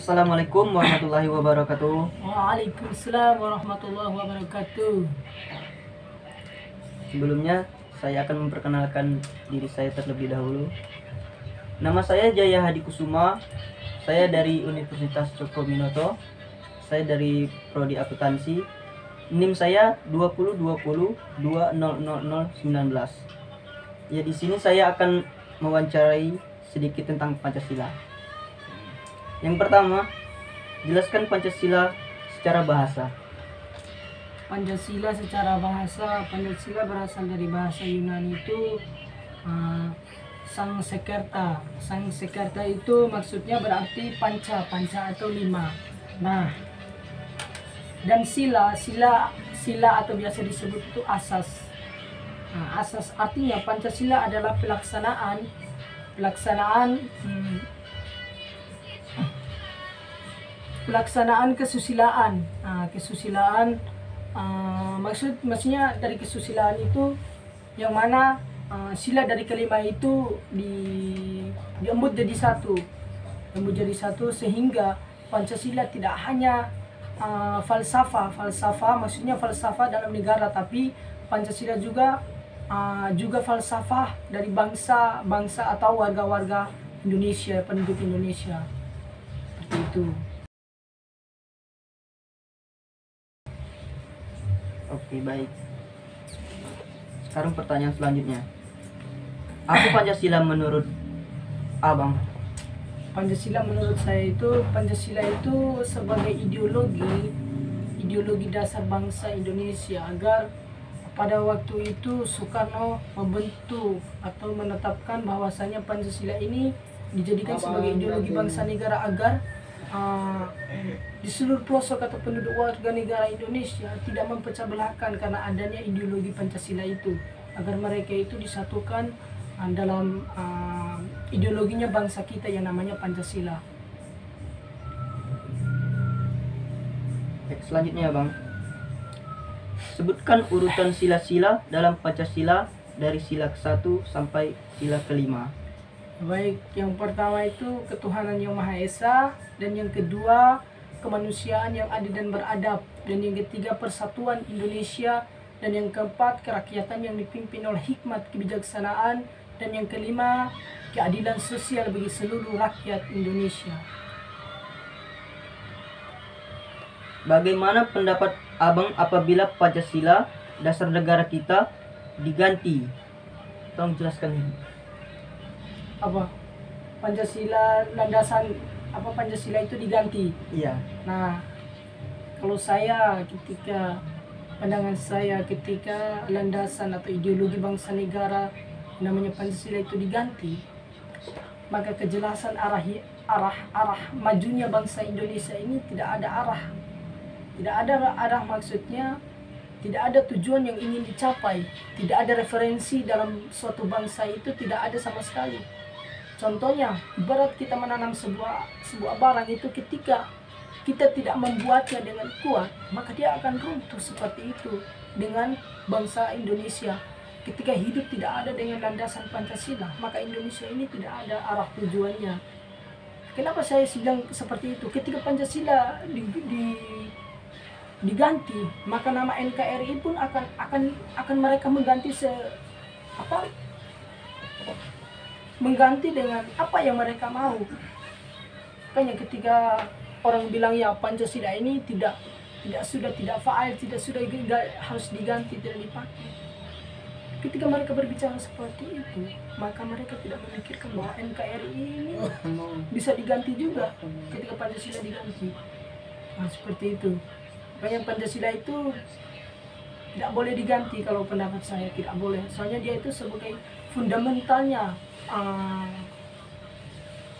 Assalamualaikum warahmatullahi wabarakatuh. Waalaikumsalam warahmatullahi wabarakatuh. Sebelumnya saya akan memperkenalkan diri saya terlebih dahulu. Nama saya Jaya Hadi Kusuma. Saya dari Universitas Cokro Minoto. Saya dari Prodi Akuntansi. NIM saya 2020200019. Ya, di sini saya akan mewawancarai sedikit tentang Pancasila. Yang pertama, jelaskan Pancasila secara bahasa. Pancasila secara bahasa, Pancasila berasal dari bahasa Yunani itu Sangsekerta. Sangsekerta itu maksudnya berarti panca atau lima. Nah, dan sila atau biasa disebut itu asas. Nah, asas artinya Pancasila adalah pelaksanaan kesusilaan. Kesusilaan maksudnya dari kesusilaan itu yang mana sila dari kelima itu diembut jadi satu, sehingga Pancasila tidak hanya falsafah maksudnya falsafah dalam negara, tapi Pancasila juga falsafah dari bangsa atau warga Indonesia, penduduk Indonesia, seperti itu. Oke, baik. Sekarang pertanyaan selanjutnya. Apa Pancasila menurut Abang? Pancasila menurut saya itu sebagai ideologi dasar bangsa Indonesia, agar pada waktu itu Soekarno membentuk atau menetapkan bahwasanya Pancasila ini dijadikan sebagai ideologi bangsa negara, agar di seluruh pelosok atau penduduk warga negara Indonesia tidak memecah belahkan karena adanya ideologi Pancasila itu, agar mereka itu disatukan dalam ideologinya bangsa kita yang namanya Pancasila. Selanjutnya, Bang. Sebutkan urutan sila-sila dalam Pancasila dari sila ke-1 sampai sila ke-5. Baik, yang pertama itu ketuhanan yang Maha Esa, dan yang kedua kemanusiaan yang adil dan beradab, dan yang ketiga persatuan Indonesia, dan yang keempat kerakyatan yang dipimpin oleh hikmat kebijaksanaan, dan yang kelima keadilan sosial bagi seluruh rakyat Indonesia. Bagaimana pendapat Abang apabila Pancasila dasar negara kita diganti? Tolong jelaskan. Apa Pancasila landasan Pancasila itu diganti? Iya. Nah, kalau pandangan saya ketika landasan atau ideologi bangsa negara namanya Pancasila itu diganti, maka kejelasan arah majunya bangsa Indonesia ini tidak ada arah, maksudnya tidak ada tujuan yang ingin dicapai, tidak ada referensi dalam suatu bangsa itu, tidak ada sama sekali. Contohnya, ibarat kita menanam sebuah barang itu, ketika kita tidak membuatnya dengan kuat, maka dia akan runtuh. Seperti itu dengan bangsa Indonesia. Ketika hidup tidak ada dengan landasan Pancasila, maka Indonesia ini tidak ada arah tujuannya. Kenapa saya bilang seperti itu? Ketika Pancasila diganti, maka nama NKRI pun akan mereka mengganti dengan apa yang mereka mau. Makanya ketika orang bilang ya Pancasila ini tidak faal, harus diganti, tidak dipakai. Ketika mereka berbicara seperti itu, maka mereka tidak memikirkan bahwa NKRI ini bisa diganti juga ketika Pancasila diganti. Nah, seperti itu. Makanya Pancasila itu tidak boleh diganti, kalau pendapat saya tidak boleh. Soalnya dia itu sebagai fundamentalnya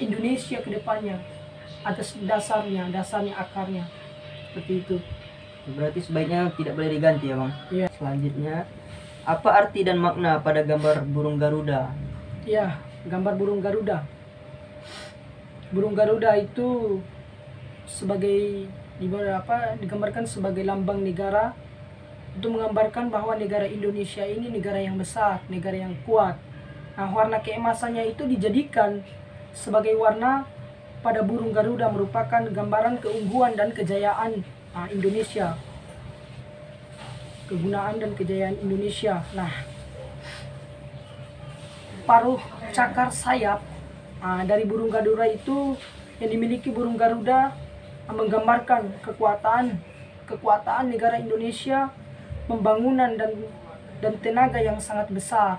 Indonesia ke depannya, atas dasarnya akarnya, seperti itu. Berarti sebaiknya tidak boleh diganti ya, Bang? Iya. Selanjutnya, apa arti dan makna pada gambar burung Garuda? Iya, gambar burung Garuda. Burung Garuda itu digambarkan sebagai lambang negara, untuk menggambarkan bahwa negara Indonesia ini negara yang besar, negara yang kuat. Nah, warna keemasannya itu dijadikan sebagai warna pada burung Garuda merupakan gambaran keunggulan dan kejayaan Indonesia. Kegunaan dan kejayaan Indonesia. Nah, paruh cakar sayap dari burung Garuda itu yang dimiliki burung Garuda menggambarkan kekuatan negara Indonesia, pembangunan dan tenaga yang sangat besar.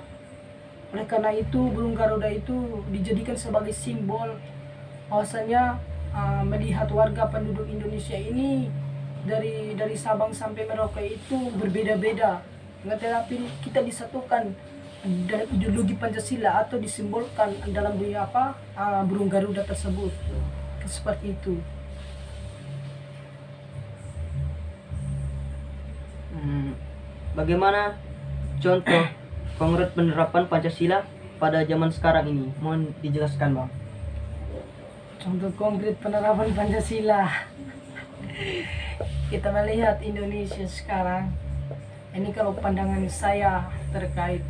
Oleh karena itu burung Garuda itu dijadikan sebagai simbol bahwasanya melihat warga penduduk Indonesia ini dari Sabang sampai Merauke itu berbeda-beda, tetapi kita disatukan dalam ideologi Pancasila atau disimbolkan dalam burung Garuda tersebut. Seperti itu. Bagaimana contoh konkret penerapan Pancasila pada zaman sekarang ini? Mohon dijelaskan, Bang. Contoh konkret penerapan Pancasila. Kita melihat Indonesia sekarang. Ini kalau pandangan saya terkait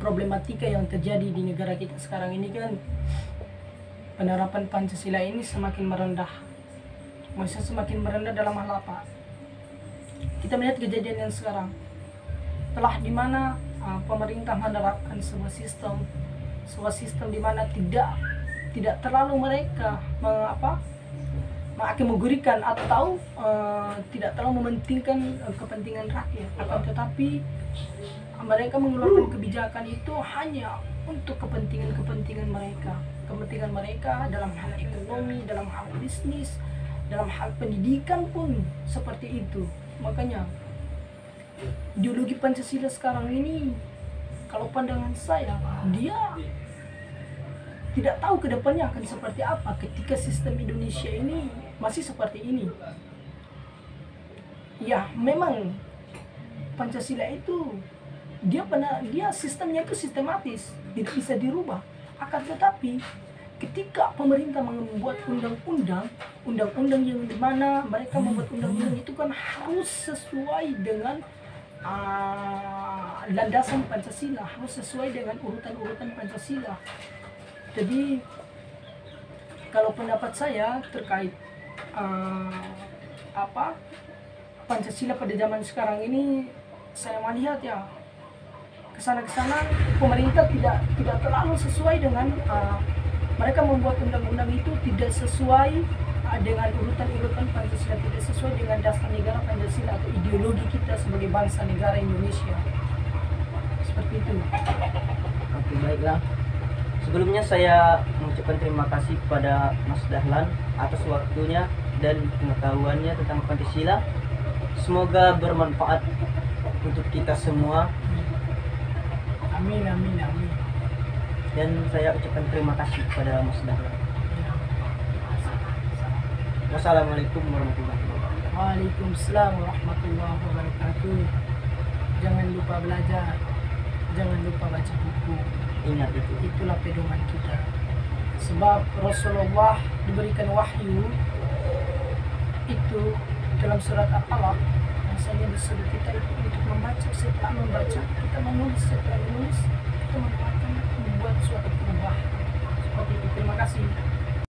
problematika yang terjadi di negara kita sekarang ini kan, penerapan Pancasila ini semakin merendah. Maksudnya semakin merendah dalam hal apa? Kita melihat kejadian yang sekarang. Telah di mana pemerintah menerapkan sebuah sistem di mana tidak terlalu mereka menggurikan atau tidak terlalu mementingkan kepentingan rakyat, akan tetapi mereka mengeluarkan kebijakan itu hanya untuk kepentingan mereka dalam hal ekonomi, dalam hal bisnis, dalam hal pendidikan pun seperti itu. Makanya ideologi Pancasila sekarang ini, kalau pandangan saya, dia tidak tahu ke depannya akan seperti apa ketika sistem Indonesia ini masih seperti ini. Ya, memang Pancasila itu dia sistemnya itu sistematis, tidak bisa dirubah. Akan tetapi ketika pemerintah membuat undang-undang yang dimana mereka membuat undang-undang itu kan harus sesuai dengan landasan Pancasila, harus sesuai dengan urutan-urutan Pancasila. Jadi kalau pendapat saya terkait Pancasila pada zaman sekarang ini, saya melihat ya kesana pemerintah tidak terlalu sesuai dengan mereka membuat undang-undang itu tidak sesuai dengan urutan Pancasila, tidak sesuai dengan dasar negara Pancasila atau ideologi kita sebagai bangsa negara Indonesia. Seperti itu. Oke, baiklah. Sebelumnya saya mengucapkan terima kasih kepada Mas Dahlan atas waktunya dan pengetahuannya tentang Pancasila. Semoga bermanfaat untuk kita semua. Amin. Dan saya ucapkan terima kasih kepada Mas Dahlan. Wassalamualaikum warahmatullahi wabarakatuh. Waalaikumsalam warahmatullahi wabarakatuh. Jangan lupa belajar, jangan lupa baca buku. Ingat itu. Itulah pedoman kita. Sebab Rasulullah diberikan wahyu itu dalam surat Al-Alaq, rasanya disuruh kita itu untuk membaca. Setelah membaca, kita menulis. Setelah menulis, kita membuat suatu perubahan. Seperti itu. Terima kasih.